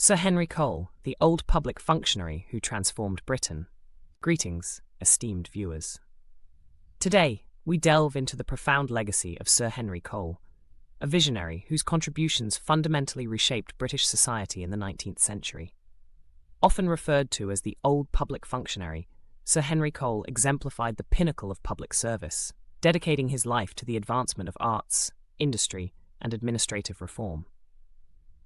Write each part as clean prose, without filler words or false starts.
Sir Henry Cole, the old public functionary who transformed Britain. Greetings, esteemed viewers. Today, we delve into the profound legacy of Sir Henry Cole, a visionary whose contributions fundamentally reshaped British society in the 19th century. Often referred to as the old public functionary, Sir Henry Cole exemplified the pinnacle of public service, dedicating his life to the advancement of arts, industry, and administrative reform.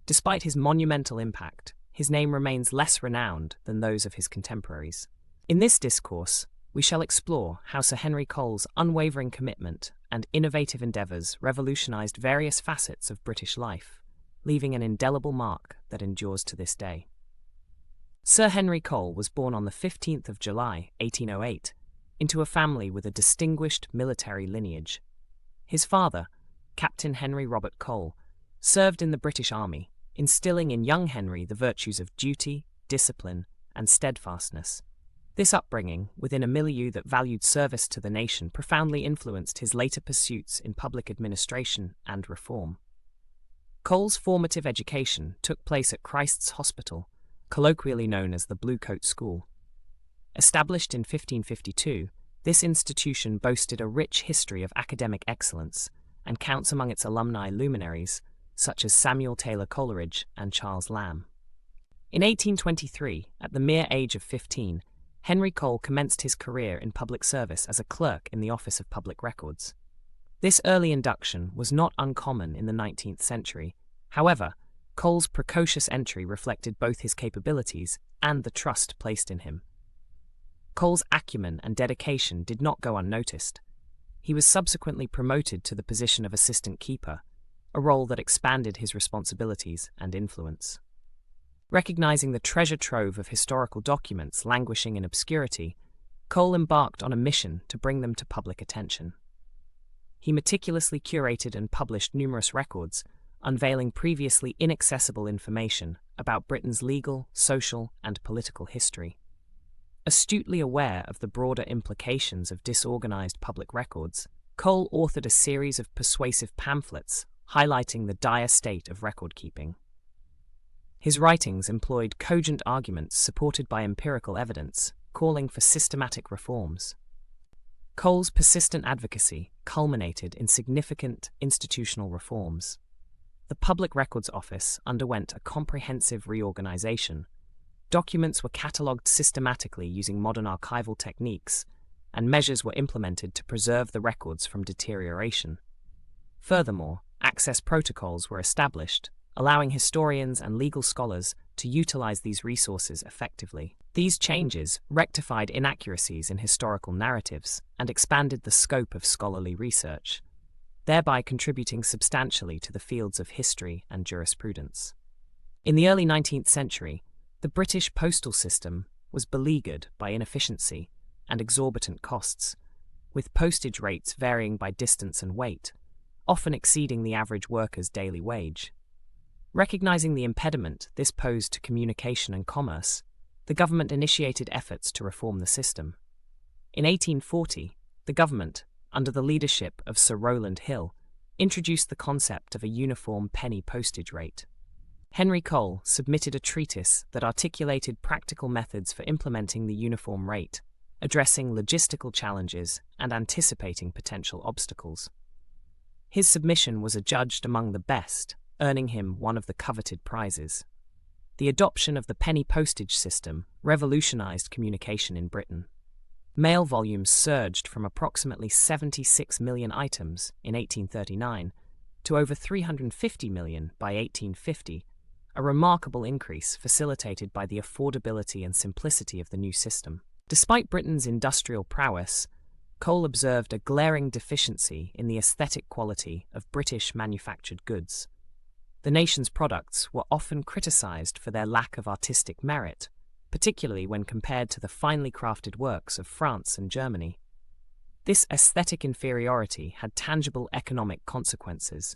Despite his monumental impact, his name remains less renowned than those of his contemporaries. In this discourse, we shall explore how Sir Henry Cole's unwavering commitment and innovative endeavours revolutionized various facets of British life, leaving an indelible mark that endures to this day. Sir Henry Cole was born on the 15th of July, 1808, into a family with a distinguished military lineage. His father, Captain Henry Robert Cole, served in the British Army, instilling in young Henry the virtues of duty, discipline, and steadfastness. This upbringing, within a milieu that valued service to the nation, profoundly influenced his later pursuits in public administration and reform. Cole's formative education took place at Christ's Hospital, colloquially known as the Blue Coat School. Established in 1552, this institution boasted a rich history of academic excellence and counts among its alumni luminaries such as Samuel Taylor Coleridge and Charles Lamb. In 1823, at the mere age of 15, Henry Cole commenced his career in public service as a clerk in the Office of Public Records. This early induction was not uncommon in the 19th century. However, Cole's precocious entry reflected both his capabilities and the trust placed in him. Cole's acumen and dedication did not go unnoticed. He was subsequently promoted to the position of assistant keeper, a role that expanded his responsibilities and influence. Recognizing the treasure trove of historical documents languishing in obscurity, Cole embarked on a mission to bring them to public attention. He meticulously curated and published numerous records, unveiling previously inaccessible information about Britain's legal, social, and political history. Astutely aware of the broader implications of disorganized public records, Cole authored a series of persuasive pamphlets highlighting the dire state of record-keeping. His writings employed cogent arguments supported by empirical evidence, calling for systematic reforms. Cole's persistent advocacy culminated in significant institutional reforms. The Public Records Office underwent a comprehensive reorganization. Documents were catalogued systematically using modern archival techniques, and measures were implemented to preserve the records from deterioration. Furthermore, access protocols were established, allowing historians and legal scholars to utilize these resources effectively. These changes rectified inaccuracies in historical narratives and expanded the scope of scholarly research, thereby contributing substantially to the fields of history and jurisprudence. In the early 19th century, the British postal system was beleaguered by inefficiency and exorbitant costs, with postage rates varying by distance and weight, often exceeding the average worker's daily wage. Recognizing the impediment this posed to communication and commerce, the government initiated efforts to reform the system. In 1840, the government, under the leadership of Sir Rowland Hill, introduced the concept of a uniform penny postage rate. Henry Cole submitted a treatise that articulated practical methods for implementing the uniform rate, addressing logistical challenges and anticipating potential obstacles. His submission was adjudged among the best, earning him one of the coveted prizes. The adoption of the penny postage system revolutionized communication in Britain. Mail volumes surged from approximately 76 million items in 1839 to over 350 million by 1850, a remarkable increase facilitated by the affordability and simplicity of the new system. Despite Britain's industrial prowess, Cole observed a glaring deficiency in the aesthetic quality of British manufactured goods. The nation's products were often criticized for their lack of artistic merit, particularly when compared to the finely crafted works of France and Germany. This aesthetic inferiority had tangible economic consequences,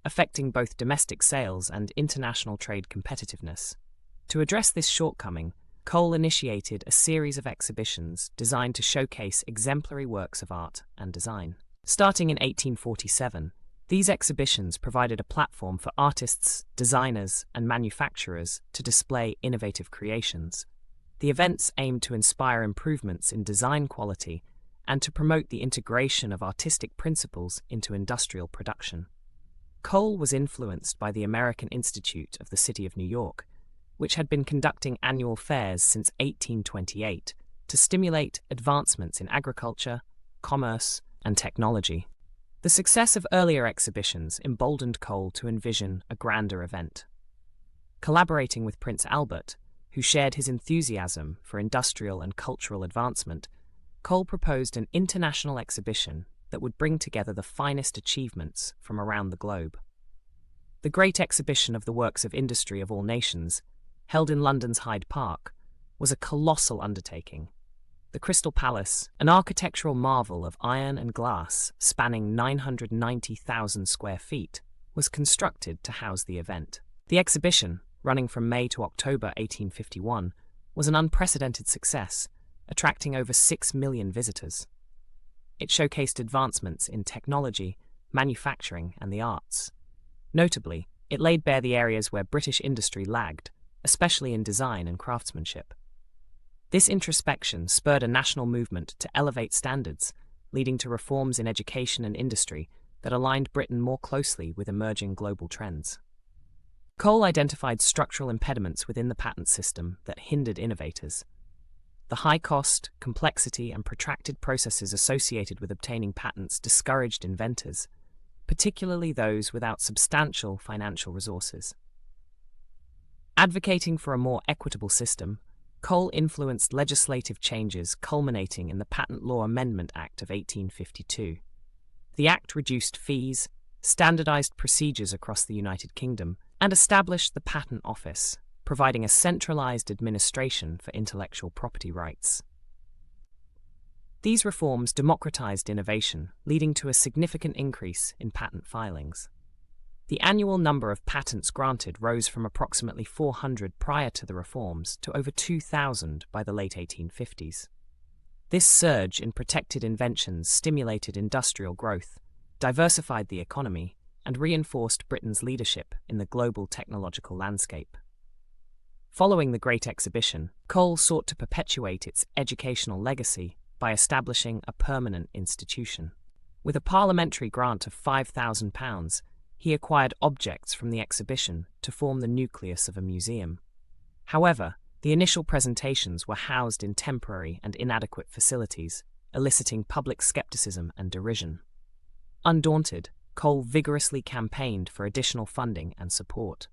affecting both domestic sales and international trade competitiveness. To address this shortcoming, Cole initiated a series of exhibitions designed to showcase exemplary works of art and design. Starting in 1847, These exhibitions provided a platform for artists, designers, and manufacturers to display innovative creations. The events aimed to inspire improvements in design quality and to promote the integration of artistic principles into industrial production. Cole was influenced by the American Institute of the City of New York, which had been conducting annual fairs since 1828 to stimulate advancements in agriculture, commerce, and technology. The success of earlier exhibitions emboldened Cole to envision a grander event. Collaborating with Prince Albert, who shared his enthusiasm for industrial and cultural advancement, Cole proposed an international exhibition that would bring together the finest achievements from around the globe. The Great Exhibition of the Works of Industry of All Nations, held in London's Hyde Park, was a colossal undertaking. The Crystal Palace, an architectural marvel of iron and glass spanning 990,000 square feet, was constructed to house the event. The exhibition, running from May to October 1851, was an unprecedented success, attracting over 6 million visitors. It showcased advancements in technology, manufacturing, and the arts. Notably, it laid bare the areas where British industry lagged, especially in design and craftsmanship. This introspection spurred a national movement to elevate standards, leading to reforms in education and industry that aligned Britain more closely with emerging global trends. Cole identified structural impediments within the patent system that hindered innovators. The high cost, complexity, and protracted processes associated with obtaining patents discouraged inventors, particularly those without substantial financial resources. Advocating for a more equitable system, Cole influenced legislative changes culminating in the Patent Law Amendment Act of 1852. The act reduced fees, standardized procedures across the United Kingdom, and established the Patent Office, providing a centralized administration for intellectual property rights. These reforms democratized innovation, leading to a significant increase in patent filings. The annual number of patents granted rose from approximately 400 prior to the reforms to over 2,000 by the late 1850s. This surge in protected inventions stimulated industrial growth, diversified the economy, and reinforced Britain's leadership in the global technological landscape. Following the Great Exhibition, Cole sought to perpetuate its educational legacy by establishing a permanent institution. With a parliamentary grant of £5,000, he acquired objects from the exhibition to form the nucleus of a museum. However, the initial presentations were housed in temporary and inadequate facilities, eliciting public skepticism and derision. Undaunted, Cole vigorously campaigned for additional funding and support.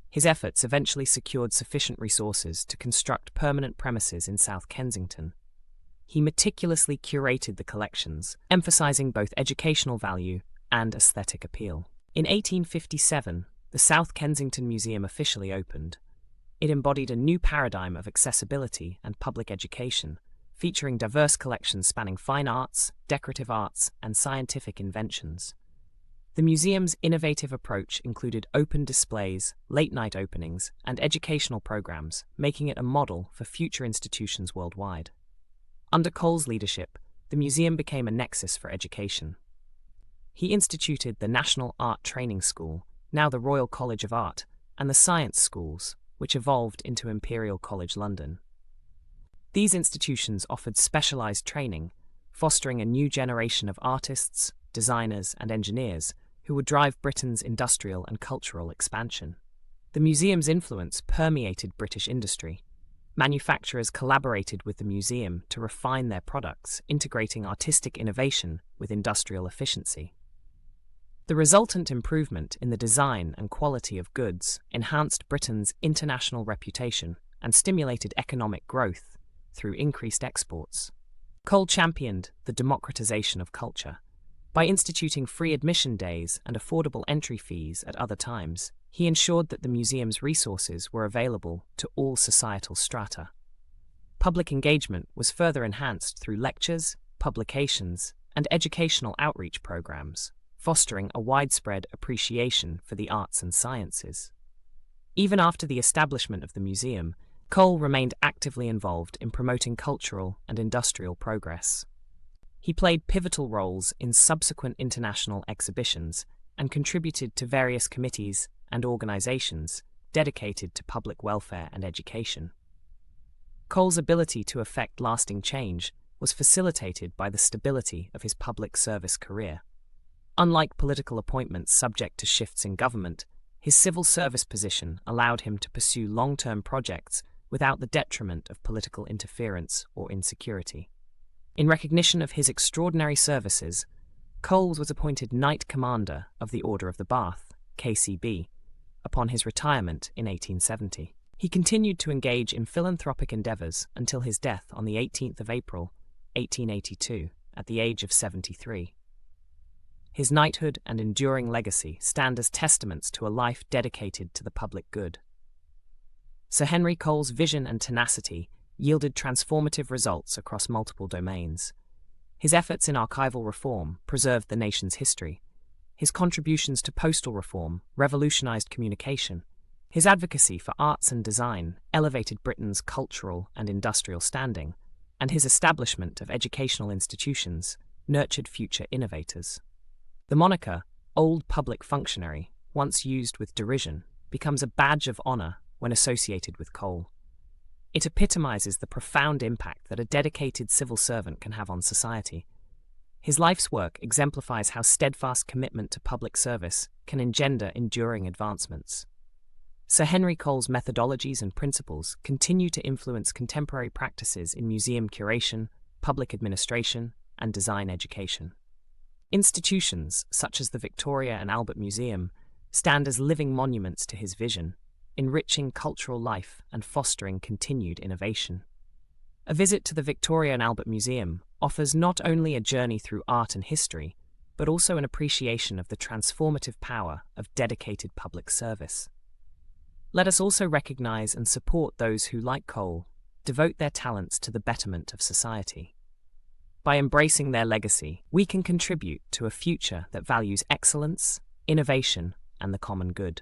His efforts eventually secured sufficient resources to construct permanent premises in South Kensington. He meticulously curated the collections, emphasizing both educational value and aesthetic appeal. In 1857, the South Kensington Museum officially opened. It embodied a new paradigm of accessibility and public education, featuring diverse collections spanning fine arts, decorative arts, and scientific inventions. The museum's innovative approach included open displays, late-night openings, and educational programs, making it a model for future institutions worldwide. Under Cole's leadership, the museum became a nexus for education. He instituted the National Art Training School, now the Royal College of Art, and the Science Schools, which evolved into Imperial College London. These institutions offered specialized training, fostering a new generation of artists, designers, and engineers who would drive Britain's industrial and cultural expansion. The museum's influence permeated British industry. Manufacturers collaborated with the museum to refine their products, integrating artistic innovation with industrial efficiency. The resultant improvement in the design and quality of goods enhanced Britain's international reputation and stimulated economic growth through increased exports. Cole championed the democratization of culture. By instituting free admission days and affordable entry fees at other times, he ensured that the museum's resources were available to all societal strata. Public engagement was further enhanced through lectures, publications, and educational outreach programs, fostering a widespread appreciation for the arts and sciences. Even after the establishment of the museum, Cole remained actively involved in promoting cultural and industrial progress. He played pivotal roles in subsequent international exhibitions, and contributed to various committees and organizations dedicated to public welfare and education. Cole's ability to effect lasting change was facilitated by the stability of his public service career. Unlike political appointments subject to shifts in government, his civil service position allowed him to pursue long-term projects without the detriment of political interference or insecurity. In recognition of his extraordinary services, Cole was appointed Knight Commander of the Order of the Bath, KCB, upon his retirement in 1870. He continued to engage in philanthropic endeavors until his death on the 18th of April, 1882, at the age of 73. His knighthood and enduring legacy stand as testaments to a life dedicated to the public good. Sir Henry Cole's vision and tenacity yielded transformative results across multiple domains. His efforts in archival reform preserved the nation's history. His contributions to postal reform revolutionized communication. His advocacy for arts and design elevated Britain's cultural and industrial standing, and his establishment of educational institutions nurtured future innovators. The moniker, Old Public Functionary, once used with derision, becomes a badge of honor when associated with Cole. It epitomizes the profound impact that a dedicated civil servant can have on society. His life's work exemplifies how steadfast commitment to public service can engender enduring advancements. Sir Henry Cole's methodologies and principles continue to influence contemporary practices in museum curation, public administration, and design education. Institutions such as the Victoria and Albert Museum stand as living monuments to his vision, enriching cultural life and fostering continued innovation. A visit to the Victoria and Albert Museum offers not only a journey through art and history, but also an appreciation of the transformative power of dedicated public service. Let us also recognize and support those who, like Cole, devote their talents to the betterment of society. By embracing their legacy, we can contribute to a future that values excellence, innovation, and the common good.